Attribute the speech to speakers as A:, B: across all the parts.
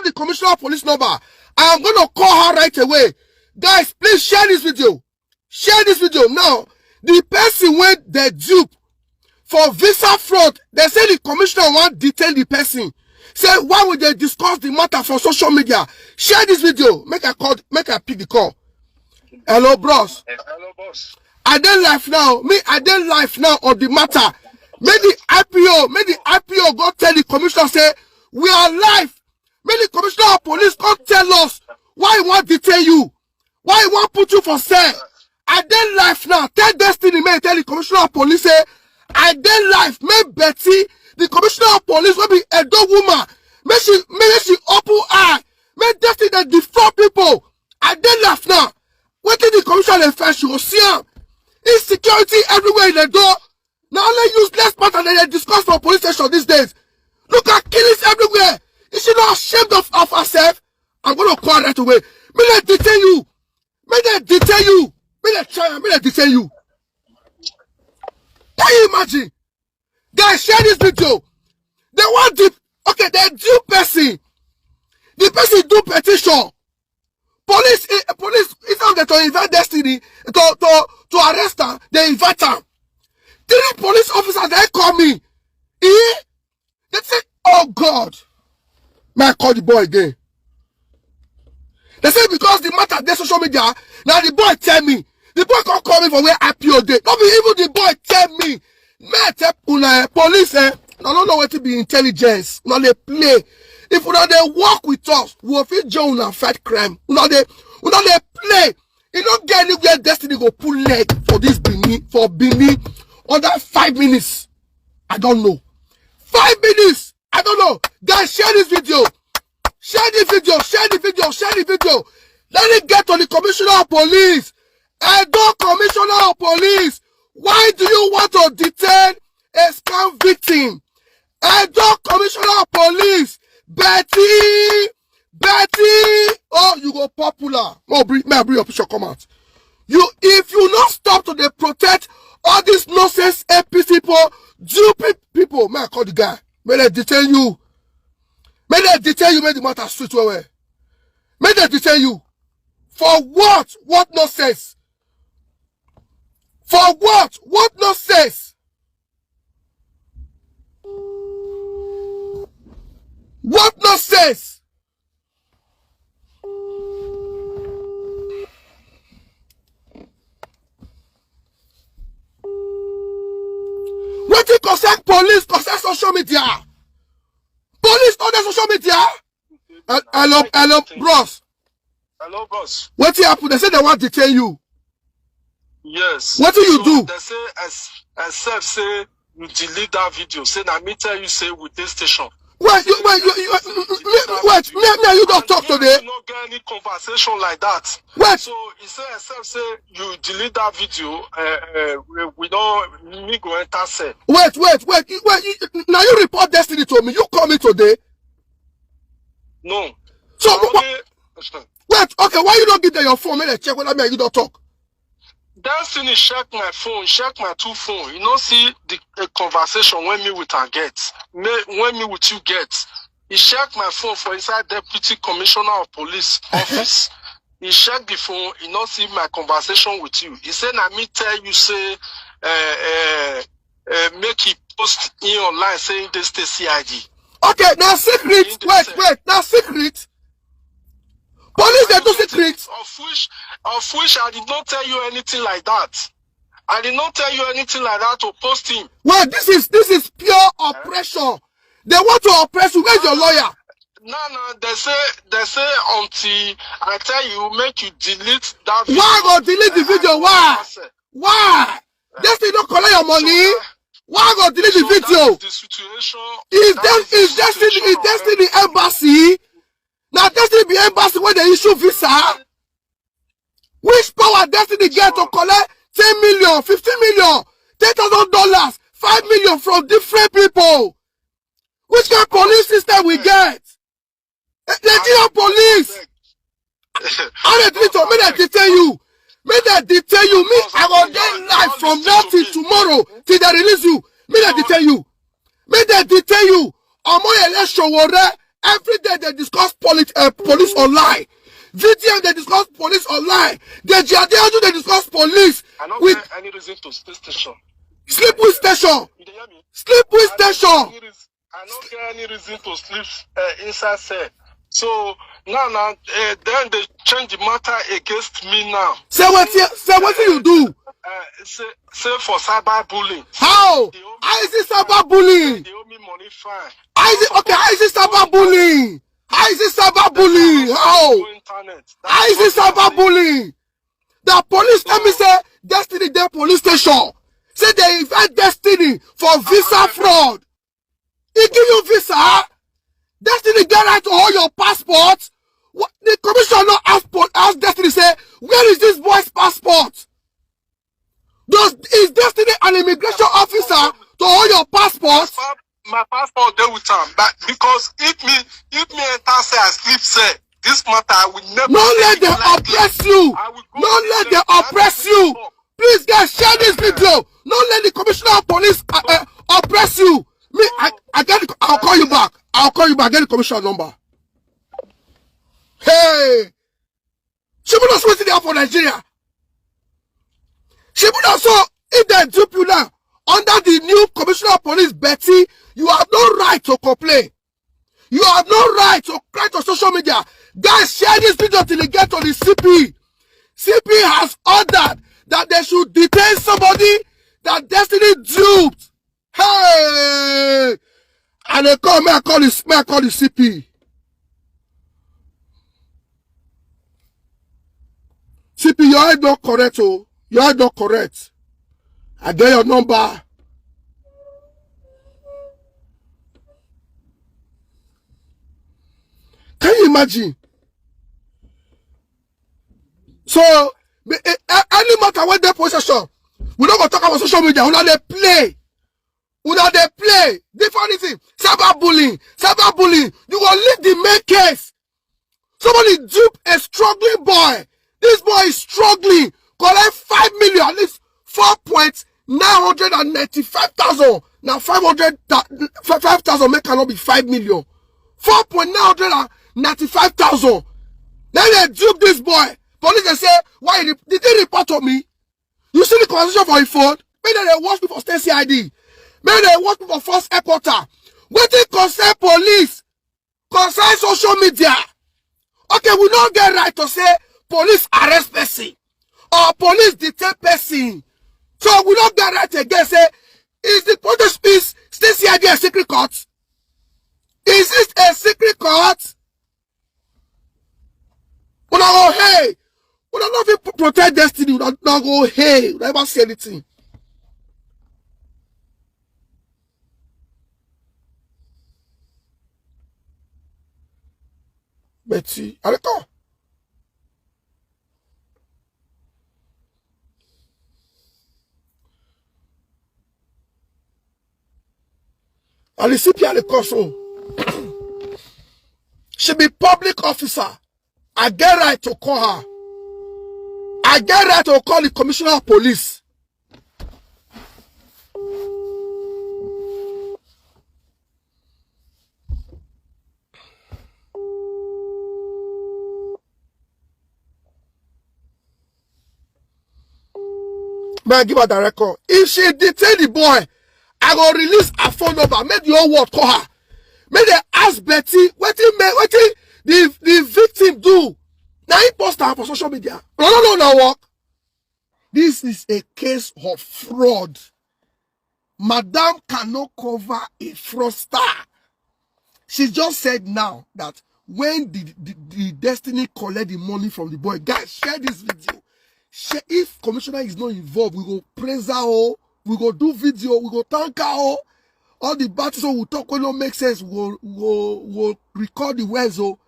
A: the commissioner of police number. I am going to call her right away. Guys, please share this video. Share this video. Now, the person went the dupe for visa fraud. They say the commissioner want detain the person. Say, why would they discuss the matter for social media? Share this video. Make a pick the call. Hello, bros.
B: Hello, boss.
A: I don't live now. I don't live now on the matter. May the IPO go tell the commissioner, say, we are live. May the commissioner of police go tell us why he want detain you. Why he want put you for sale. I don't live now. Tell Destiny, may tell the commissioner of police, say, I don't live. May Betty, the commissioner of police, will be a dog woman. May she open eye. May Destiny that defraud people. I don't live now. What did the commissioner first? You will see him. Insecurity everywhere in the door. Now only useless matter that they discuss for police station these days. Look at killings everywhere. Is she not ashamed of herself? I'm going to call right away. May they detain you. May they detain you. May they try. May they detain you. Can you imagine? Guys, share this video. They want the they do person. The person do petition. Police instead of to invite Destiny to arrest her, they invite her. 3 police officers they call me. They say, oh God. May I call the boy again? They say because the matter they social media, now the boy tell me. The boy can't call me for where IPO day. Not be even the boy tell me. May I tell police I don't know what to be intelligence. Now they play. If we not they work with us, we will feel join and fight crime. We not they play. You don't get anywhere Destiny go pull leg for this Bini under 5 minutes. I don't know. 5 minutes. I don't know. Guys, share this video. Share the video. Share the video. Share the video. Let it get to the commissioner of police. Edo commissioner of police. Why do you want to detain a scam victim? Edo commissioner of police. Betty. Oh, you go popular. May I bring your picture comment. If you not stop to the protect all these nonsense APC people, may I call the guy. May they detain you. May they detain you. May the matter straight away. May they detain you. For what? What nonsense? For what? What nonsense? What nonsense? What it concern police, concern social media? Police on the social media? Hello, bros.
B: Hello, boss.
A: What happened? They say they want to detain you.
B: Yes.
A: What do you do?
B: They say, except say you delete that video. Say, now me tell you, say with this station.
A: Wait, you don't talk today.
B: You not get any conversation like that.
A: Wait.
B: So he said, except say you delete that video. We don't me go enter say.
A: Wait. Now you report Destiny to me. You call me today.
B: No.
A: So wait. Okay, why you don't give them your phone? May they check whether you don't talk.
B: Destiny check my phone, check my 2 phone. You know, see the conversation when me with her get, when me with you get. He check my phone for inside Deputy Commissioner of Police office. He check the phone. He not see my conversation with you. He said, "I me tell you say, make he post in online saying this the CID."
A: Okay, now secret. Wait. Now secret. Police they do secret.
B: Of which I did not tell you anything like that. I did not tell you anything like that to post him.
A: Well, this is pure oppression. They want to oppress you. Where's your lawyer?
B: No, they say until I tell you, make you delete that video.
A: Why go delete the video? Why? Destiny don't collect your money. Why go delete the video?
B: The situation.
A: Is Destiny embassy? Now Destiny be embassy when they issue visa. Which power Destiny get to collect 10 million, 15 million, $10,000, 5 million from different people? Which kind of police system we get? Nigerian police. How they detain you? May they detain you. Me, I will get live from now till tomorrow till they release you. May they detain you. May they detain you. Omo election wore Every day they discuss police online. VTM they discuss police online. The Jadiaju they discuss police.
B: I don't
A: with
B: get any reason to stay station.
A: Sleep with station.
B: You hear me?
A: Sleep with station.
B: I don't get any reason to sleep inside cell. So now, then they change the matter against me now.
A: Say what you do?
B: Say for cyber bullying.
A: How? How is it cyber bullying?
B: They owe me money, fine.
A: How is it okay? How is it cyber bullying? How is it cyber bullying? How? How is it cyber bullying? The police, let me say, Destiny Day police station. Say they invite Destiny for visa fraud. He give you visa. Destiny get right to hold your passport. What, the commissioner asked Destiny say, where is this boy's passport? Is Destiny an immigration officer to hold your passport?
B: My passport there with him, but because if me enter say I sleep say this matter I will never.
A: Don't let them oppress you. Don't let them oppress you. Please guys, share this video. Don't let the commissioner of police oppress you. Me, I'll call you back. I'll call you back. Get the commissioner number. Hey, she would not waiting there for Nigeria. She would also, if they dupe you now under the new commissioner of police, Betty, you have no right to complain. You have no right to cry to social media. Guys, share this video till they get to the CP. CP has ordered that they should detain somebody that Destiny duped. Hey! And they call me, I call the CP. CP, your head not correct, oh. Your head not correct. I get your number. Can you imagine? So, any matter what their possession, we don't go talk about social media. Una they play. Different thing. Cyber bullying. You will leave the main case. Somebody dupe a struggling boy. This boy is struggling. Collect 5 million, at least 4,995,000. Now 5,000 make cannot be 5 million. 4,995,000. Then they dupe this boy. Police they say, why did they report on me? You see the conversation for your phone? Maybe they watch me for state CID. Maybe they watch me for first headquarter. What they concern police? Concern social media. Okay, we don't get right to say police arrest person or police detain person. So we don't get right again say, is the protest piece state CID a secret court? Is it a secret court? When I go, hey, when I not even protect Destiny, when I not go, hey, we never say anything. Betty, I don't know. And the CP and the council she be public officer. I get right to call her. I get right to call the commissioner of police. May I give her the record? If she detain the boy, I will release her phone number. Make the whole world call her. May they ask Betty what the victim do. Now he post her for social media. No work. This is a case of fraud. Madam cannot cover a fraudster. She just said now that when the Destiny collect the money from the boy, guys, share this video. Share, if commissioner is not involved, we go praise her. Oh, we go do video. We go thank her. Oh, all the battles we talk when don't make sense. We'll record the words. Oh,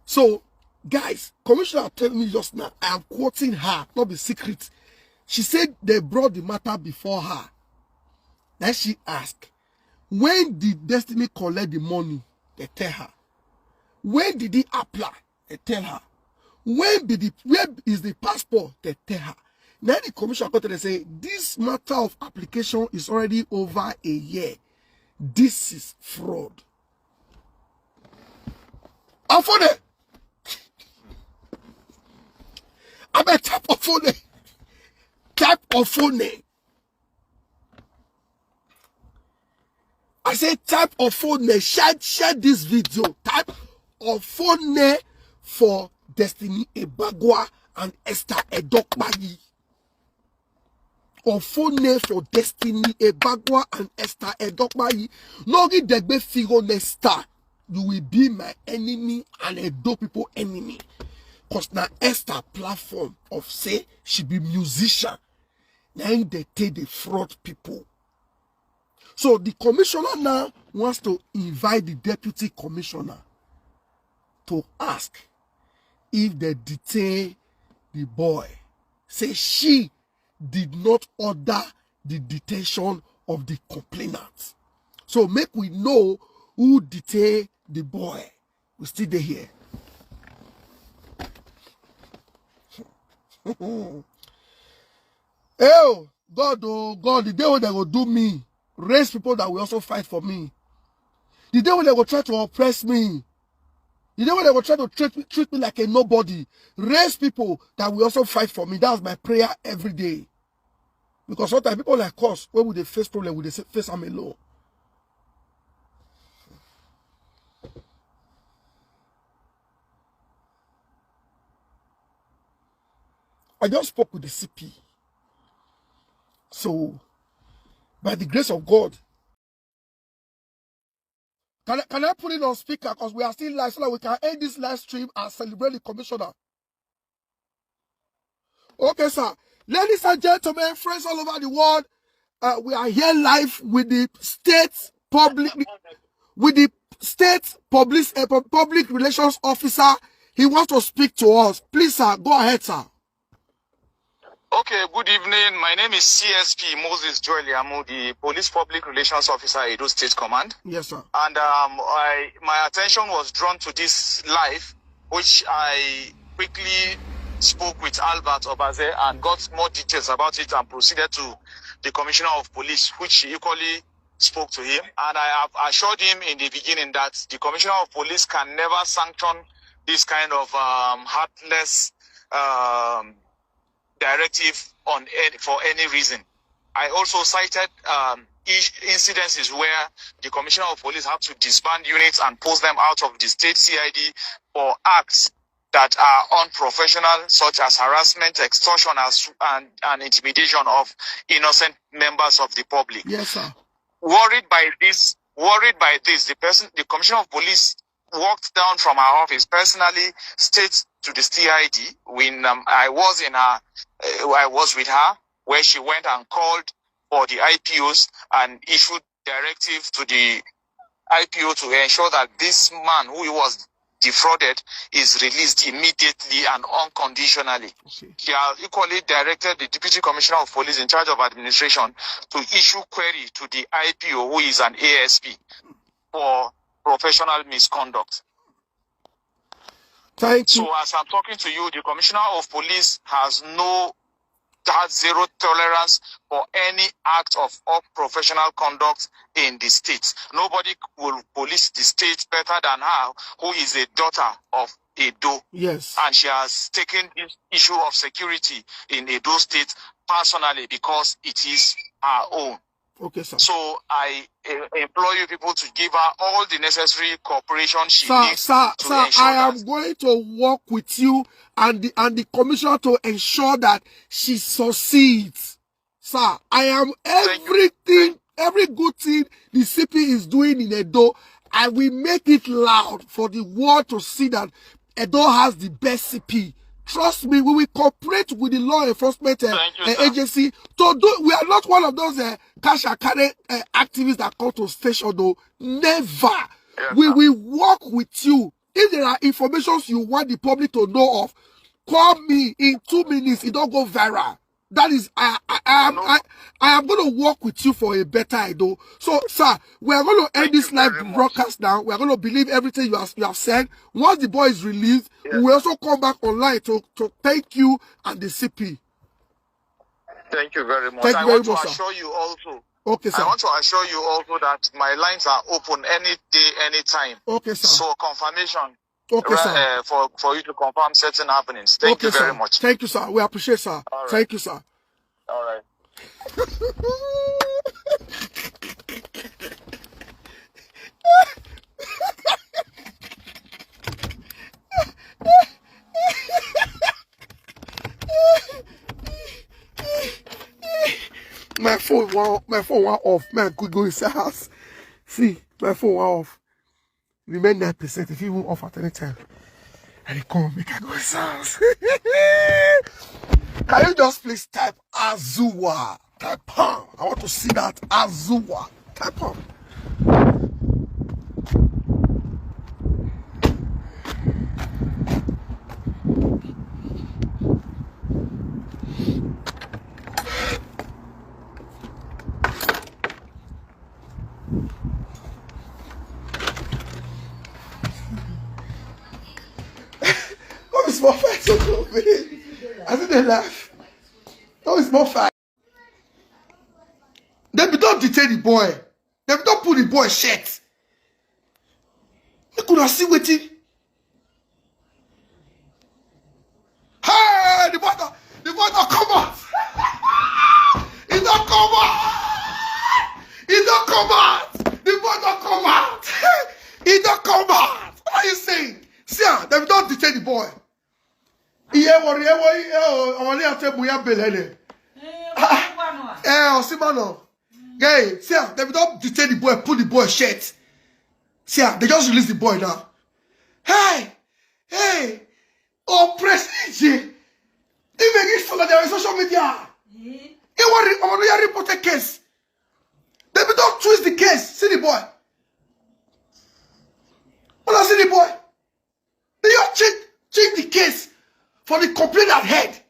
A: so guys, commissioner telling me just now. I am quoting her, not the secret. She said they brought the matter before her. Then she asked, when did Destiny collect the money? They tell her. When did he apply? They tell her. Where is the passport? They tell her. Now the commissioner got to say, this matter of application is already over a year. This is fraud. I'm funny. I'm a type of funny. Type of funny. I say type of phone, share this video. Type of phone for Destiny Ebagwa and Esther Edokmayi. Of phone for Destiny Ebagwa and Esther Edokmayi. No read the big figure Esther. You will be my enemy and Edo people enemy. Cause now Esther platform of say she be musician. Now they take the fraud people. So the commissioner now wants to invite the deputy commissioner to ask if they detain the boy. Say she did not order the detention of the complainant. So make we know who detained the boy. We still there here. Oh God, the day when they will do me. Raise people that will also fight for me. The day when they will try to oppress me. The day when they will try to treat me like a nobody. Raise people that will also fight for me. That's my prayer every day. Because sometimes people like us, when would they face problem, would they face them alone? I just spoke with the CP. So, by the grace of God, can I put it on speaker? Because we are still live so that we can end this live stream and celebrate the commissioner. Okay, sir. Ladies and gentlemen, friends all over the world, we are here live with the state public relations officer. He wants to speak to us. Please, sir, go ahead, sir.
C: Okay, good evening. My name is CSP Moses Joel Yamu, the Police Public Relations Officer at Edo State Command.
A: Yes, sir.
C: And my attention was drawn to this live, which I quickly spoke with Albert Obaze and got more details about it and proceeded to the Commissioner of Police, which he equally spoke to him. And I have assured him in the beginning that the Commissioner of Police can never sanction this kind of heartless directive for any reason. I also cited incidences where the Commissioner of Police have to disband units and post them out of the state CID for acts that are unprofessional, such as harassment, extortion, and intimidation of innocent members of the public.
A: Yes, sir.
C: Worried by this, the Commissioner of Police walked down from our office personally, states to the CID when I was with her, where she went and called for the IPOs and issued directive to the IPO to ensure that this man who was defrauded is released immediately and unconditionally.
A: Okay.
C: She has equally directed the Deputy Commissioner of Police in charge of administration to issue query to the IPO, who is an ASP, for professional misconduct.
A: Thank you.
C: So as I'm talking to you, the Commissioner of Police has zero tolerance for any act of unprofessional conduct in the state. Nobody will police the state better than her, who is a daughter of Edo.
A: Yes.
C: And she has taken this issue of security in Edo State personally because it is her own.
A: Okay, sir.
C: So I implore you people to give her all the necessary cooperation she needs to ensure
A: I am going to work with you and the commissioner to ensure that she succeeds. Sir, I am everything, every good thing the CP is doing in Edo, I will make it loud for the world to see that Edo has the best CP. Trust me, we will cooperate with the law enforcement agency to do. We are not one of those cash and carry activists that come to station, though. Never. Yeah, we will work with you. If there are informations you want the public to know of, call me in 2 minutes. It don't go viral. That is, I am going to work with you for a better Edo. So, sir, we are going to end this live broadcast now. We are going to believe everything you have said. Once the boy is released, we will also come back online to thank you and the CP.
C: Thank you very much.
A: Thank you very much, sir.
C: Assure you also.
A: Okay, sir.
C: I want to assure you also that my lines are open any day, anytime.
A: Okay, sir.
C: So confirmation.
A: Okay, sir.
C: For you to confirm certain happenings. Thank you very much.
A: Thank you, sir. We appreciate, sir.
C: All right.
A: Thank you, sir.
C: All right.
A: My phone went off. Man, could go inside house. See, my phone went off. Remain 9% if you won't off at any time. And they come make I go inside house. Can you just please type Azua? Type palm. I want to see that Azua. Type palm. Oh, it's more fight so cool, man. I think they laugh. Oh, it's more fight. They don't detain the boy. They don't pull the boy shirt. They could have seen waiting. Hey, the boy don't come out. He don't come out. He don't come out. The boy don't come out. He don't come out. What are you saying? See, they don't detain the boy. Hey, see, they don't detain the boy, pull the boy shirt. See, they just release the boy now. Hey, oh, prestige. Even if follow their social media. It was a reported case. They don't twist the case. See the boy. When I see the boy, they just change the case for the complaint at head.